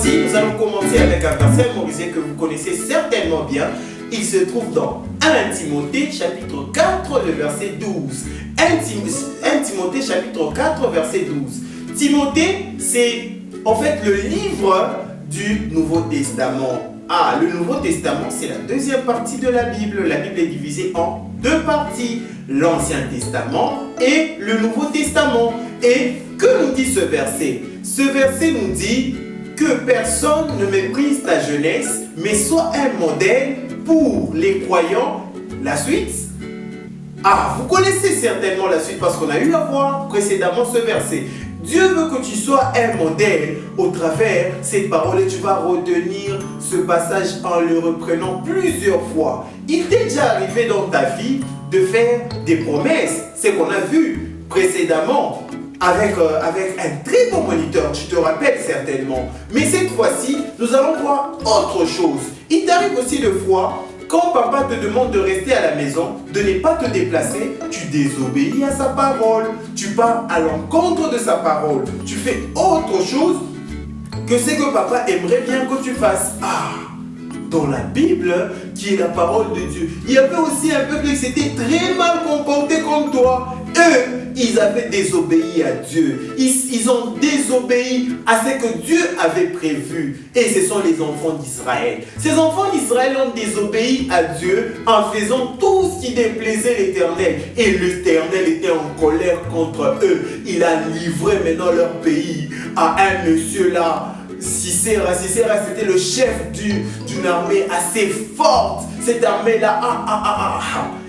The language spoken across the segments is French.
fois-ci, nous allons commencer avec un verset mémorisé que vous connaissez certainement bien. Il se trouve dans 1 Timothée chapitre 4, le verset 12. 1 Timothée chapitre 4, verset 12. Timothée, c'est en fait le livre du Nouveau Testament. Ah, le Nouveau Testament, c'est la deuxième partie de la Bible. La Bible est divisée en deux parties, l'Ancien Testament et le Nouveau Testament. Et que nous dit ce verset? Ce verset nous dit que personne ne méprise ta jeunesse, mais sois un modèle pour les croyants. La suite? Ah, vous connaissez certainement la suite parce qu'on a eu à voir précédemment ce verset. Dieu veut que tu sois un modèle au travers ces paroles et tu vas retenir ce passage en le reprenant plusieurs fois. Il t'est déjà arrivé dans ta vie de faire des promesses. C'est qu'on a vu précédemment avec un très bon moniteur, tu te rappelles certainement. Mais cette fois-ci, nous allons voir autre chose. Il t'arrive aussi de fois, quand papa te demande de rester à la maison, de ne pas te déplacer, tu désobéis à sa parole. Tu pars à l'encontre de sa parole. Tu fais autre chose que ce que papa aimerait bien que tu fasses. Ah, dans la Bible, qui est la parole de Dieu, il y avait aussi un peuple qui s'était très mal comporté comme toi. Eux, ils avaient désobéi à Dieu. Ils ont désobéi à ce que Dieu avait prévu. Et ce sont les enfants d'Israël. Ces enfants d'Israël ont désobéi à Dieu en faisant tout ce qui déplaisait l'Éternel. Et l'Éternel était en colère contre eux. Il a livré maintenant leur pays à un monsieur là. Sisera, c'était le chef d'une armée assez forte. Cette armée-là,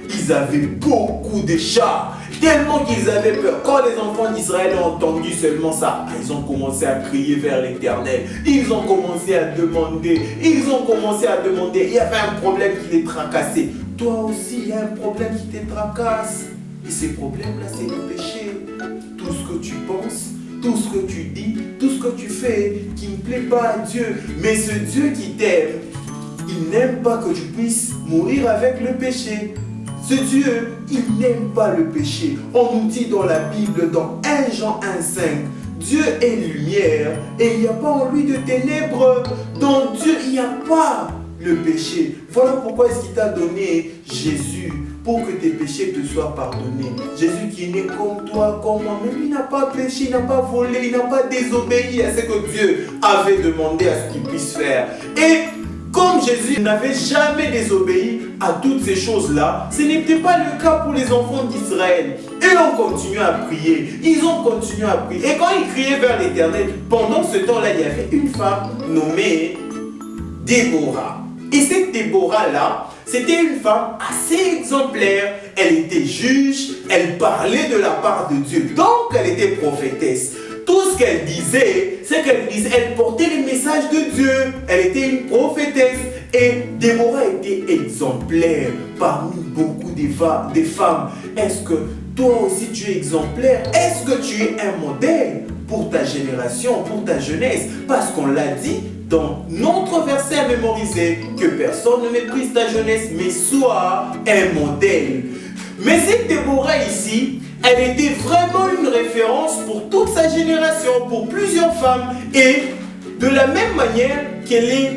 ils avaient beaucoup de chars. Tellement qu'ils avaient peur. Quand les enfants d'Israël ont entendu seulement ça, ils ont commencé à crier vers l'Éternel. Ils ont commencé à demander. Il y avait un problème qui les tracassait. Toi aussi, il y a un problème qui te tracasse. Et ce problème-là, c'est le péché. Tout ce que tu penses, tout ce que tu dis, tout ce que tu fais qui ne plaît pas à Dieu. Mais ce Dieu qui t'aime, il n'aime pas que tu puisses mourir avec le péché. Ce Dieu, il n'aime pas le péché. On nous dit dans la Bible, dans 1 Jean 1,5, Dieu est lumière et il n'y a pas en lui de ténèbres. Dans Dieu, il n'y a pas le péché. Voilà pourquoi est-ce qu'il t'a donné Jésus, pour que tes péchés te soient pardonnés. Jésus qui est né comme toi, comme moi, mais lui n'a pas péché, il n'a pas volé, il n'a pas désobéi à ce que Dieu avait demandé à ce qu'il puisse faire. Et comme Jésus n'avait jamais désobéi à toutes ces choses-là, ce n'était pas le cas pour les enfants d'Israël. Ils ont continué à prier. Ils ont continué à prier. Et quand ils criaient vers l'Éternel, pendant ce temps-là, il y avait une femme nommée Déborah. Et cette Déborah-là, c'était une femme assez exemplaire. Elle était juge, elle parlait de la part de Dieu. Donc, elle était prophétesse. Tout ce qu'elle disait, elle portait les messages de Dieu. Elle était une prophétesse. Et Déborah était exemplaire parmi beaucoup des femmes. Est-ce que toi aussi tu es exemplaire? Est-ce que tu es un modèle pour ta génération, pour ta jeunesse? Parce qu'on l'a dit dans notre verset à mémoriser, que personne ne méprise ta jeunesse, mais sois un modèle. Mais cette Déborah ici, elle était vraiment une référence pour toute sa génération, pour plusieurs femmes. Et de la même manière qu'elle est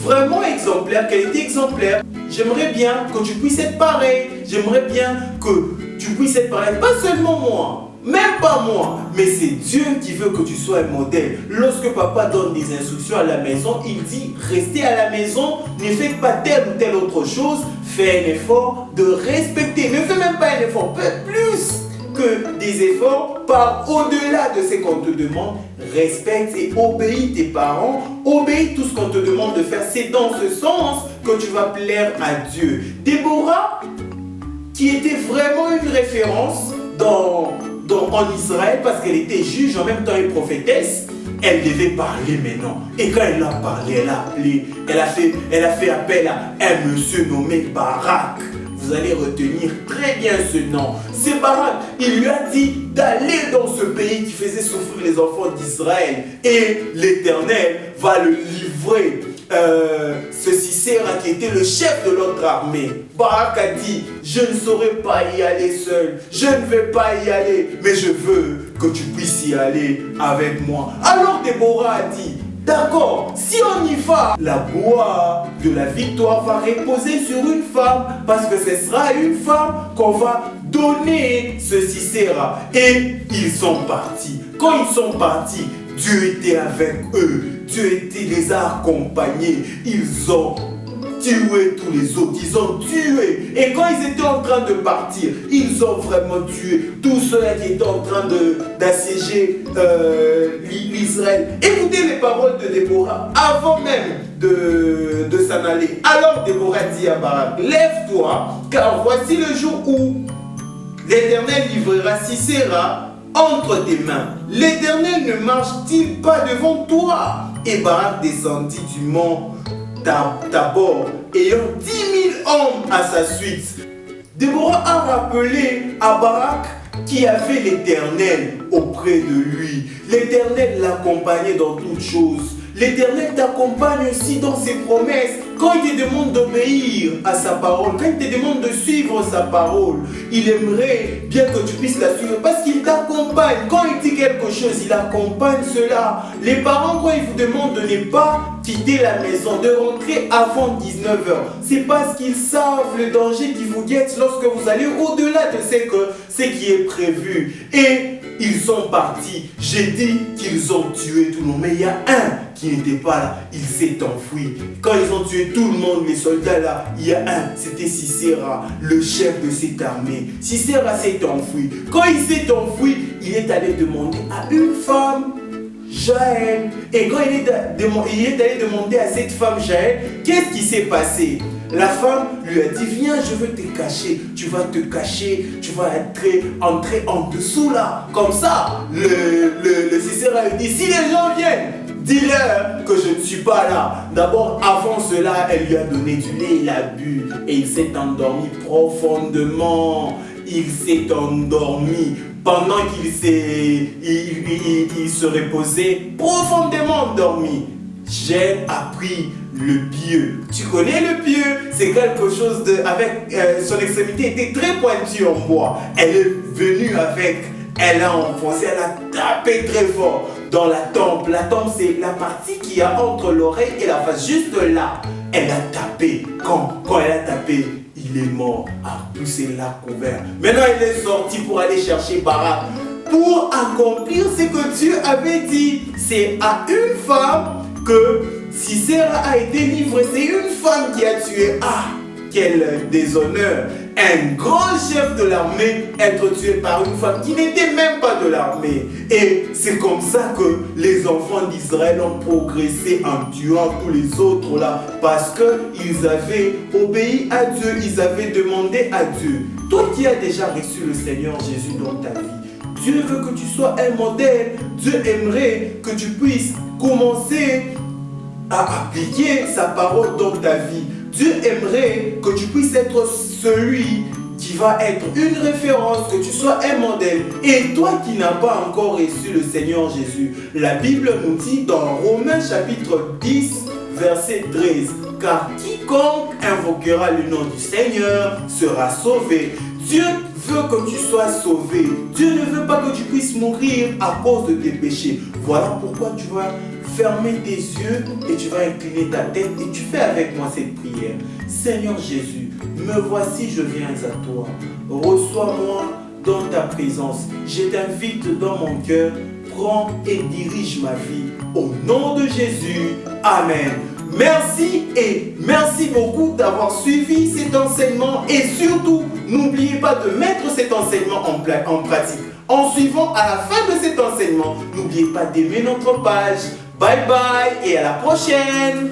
vraiment exemplaire, qu'elle était exemplaire, j'aimerais bien que tu puisses être pareil. J'aimerais bien que tu puisses être pareil. Pas seulement moi, même pas moi, mais c'est Dieu qui veut que tu sois un modèle. Lorsque papa donne des instructions à la maison, il dit restez à la maison, ne faites pas telle ou telle autre chose, fais un effort de respecter. Ne fais même pas un effort, plus que des efforts, par au-delà de ce qu'on te demande. Respecte et obéis tes parents, obéis tout ce qu'on te demande de faire. C'est dans ce sens que tu vas plaire à Dieu. Déborah, qui était vraiment une référence en Israël, parce qu'elle était juge, en même temps et prophétesse, elle devait parler maintenant. Et quand elle a parlé, elle a appelé, elle a fait appel à un monsieur nommé Barak. Vous allez retenir très bien ce nom. C'est Barak. Il lui a dit d'aller dans ce pays qui faisait souffrir les enfants d'Israël. Et l'Éternel va le livrer. Ce Sisera qui était le chef de notre armée. Barak a dit, je ne saurais pas y aller seul. Je ne vais pas y aller. Mais je veux que tu puisses y aller avec moi. Alors Déborah a dit, D'accord, si on y va, la gloire de la victoire va reposer sur une femme, parce que ce sera une femme qu'on va donner ce Sisera. Et ils sont partis. Quand ils sont partis, Dieu était avec eux. Dieu les a accompagnés. Ils ont tué tous les autres. Ils ont tué. Et quand ils étaient en train de partir, ils ont vraiment tué tous ceux-là qui étaient en train d'assiéger l'Israël. Écoutez les paroles de Déborah avant même de s'en aller. Alors Déborah dit à Barak, lève-toi, car voici le jour où l'Éternel livrera Sisera entre tes mains. L'Éternel ne marche-t-il pas devant toi? Et Barak descendit du mont Tabor, ayant 10 000 hommes à sa suite. Déborah a rappelé à Barak qui avait l'Éternel auprès de lui. L'Éternel l'accompagnait dans toutes choses. L'Éternel t'accompagne aussi dans ses promesses. Quand il te demande d'obéir à sa parole, quand il te demande de suivre sa parole, il aimerait bien que tu puisses la suivre parce qu'il t'accompagne. Quand il dit quelque chose, il accompagne cela. Les parents, quand ils vous demandent de ne pas quitter la maison, de rentrer avant 19h, c'est parce qu'ils savent le danger qui vous guette lorsque vous allez au-delà de ce qui est prévu. Et ils sont partis. J'ai dit qu'ils ont tué tout le monde. Mais il y a un qui n'était pas là. Il s'est enfui. Quand ils ont tué tout le monde, les soldats là, il y a un. C'était Sisera, le chef de cette armée. Sisera s'est enfui. Quand il s'est enfui, il est allé demander à une femme, Jaël. Et quand il est allé demander à cette femme Jaël, qu'est-ce qui s'est passé? La femme lui a dit, viens, je veux te cacher. Tu vas te cacher, tu vas entrer en dessous là. Comme ça, le Sisera lui dit, si les gens viennent, dis-leur que je ne suis pas là. D'abord, avant cela, elle lui a donné du lait, il a bu. Et il s'est endormi profondément. Il s'est endormi. Pendant qu'il se reposait, profondément endormi. J'ai appris le pieu. Tu connais le pieu? C'est quelque chose son extrémité était très pointue en bois. Elle est venue avec, elle a enfoncé, elle a tapé très fort dans la tempe. La tempe, c'est la partie qu'il y a entre l'oreille et la face, juste là. Elle a tapé. Quand elle a tapé, il est mort. En plus, elle l'a couvert. Maintenant, il est sorti pour aller chercher Barak, pour accomplir ce que Dieu avait dit. C'est à une femme que Sisera a été livré. C'est une femme qui a tué. Ah, quel déshonneur! Un grand chef de l'armée être tué par une femme qui n'était même pas de l'armée. Et c'est comme ça que les enfants d'Israël ont progressé en tuant tous les autres là. Parce qu'ils avaient obéi à Dieu, ils avaient demandé à Dieu. Toi qui as déjà reçu le Seigneur Jésus dans ta vie, Dieu veut que tu sois un modèle. Dieu aimerait que tu puisses commencer à appliquer sa parole dans ta vie. Dieu aimerait que tu puisses être celui qui va être une référence, que tu sois un modèle. Et toi qui n'as pas encore reçu le Seigneur Jésus, la Bible nous dit dans Romains chapitre 10, verset 13, car quiconque invoquera le nom du Seigneur sera sauvé. Dieu veut que tu sois sauvé. Dieu ne veut pas que tu puisses mourir à cause de tes péchés. Voilà pourquoi tu vas fermer tes yeux et tu vas incliner ta tête et tu fais avec moi cette prière. Seigneur Jésus, me voici, je viens à toi. Reçois-moi dans ta présence. Je t'invite dans mon cœur. Prends et dirige ma vie. Au nom de Jésus. Amen. Merci et merci beaucoup d'avoir suivi cet enseignement et surtout, n'oubliez pas de mettre cet enseignement en pratique. En suivant à la fin de cet enseignement, n'oubliez pas d'aimer notre page. Bye bye et à la prochaine!